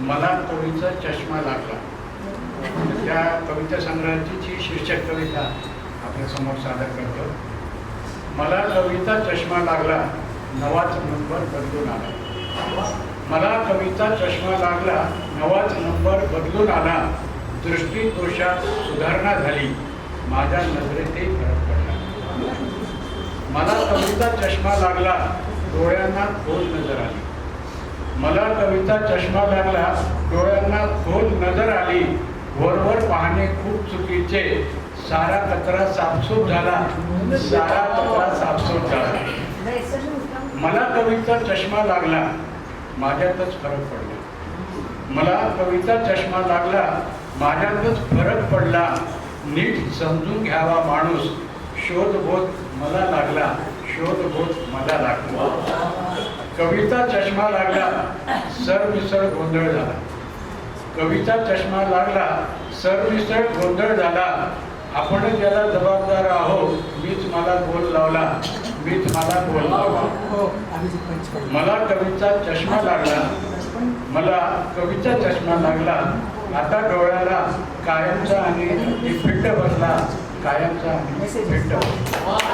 मला कवीचा चष्मा लागला. त्या कविता संग्रहाची शीर्षक कविता आपल्या समोर सादर करतो. मला कविता चष्मा लागला, नवाच नंबर बदलून आला. मला कविता चष्मा लागला, नवाच नंबर बदलून आला. दृष्टी दोषात सुधारणा झाली, माझ्या नजरेतही फरक पडला. मला कविता चष्मा लागला, डोळ्यांना खोल नजर आली. मला कविता चष्मा लागला, डोळ्यांना खोल नजर आली. वरवर पाहणे खूप चुकीचे, सारा कचरा साफसूफ झाला, सारा कचरा साफसूफ झाला. मला कविता चष्मा लागला, माझ्यातच फरक पडला. मला कविता चष्मा लागला, माझ्यातच फरक पडला. नीट समजून घ्यावा माणूस, शोधबोध मला लागला, शोधबोध मला लागला. कविता चष्मा लागला, सरमिसळ गोंधळ झाला. कविता चष्मा लागला, सरमिसळ गोंधळ झाला. आपण ज्याला जबाबदार आहोत, मीच मला बोल लावला, मीच मला बोल लावला. मला कविता चष्मा लागला, मला कविता चष्मा लागला. आता डोळ्याला कायमचा आणि फिट्ट बसला, कायमचा आणि फिट्ट बसला.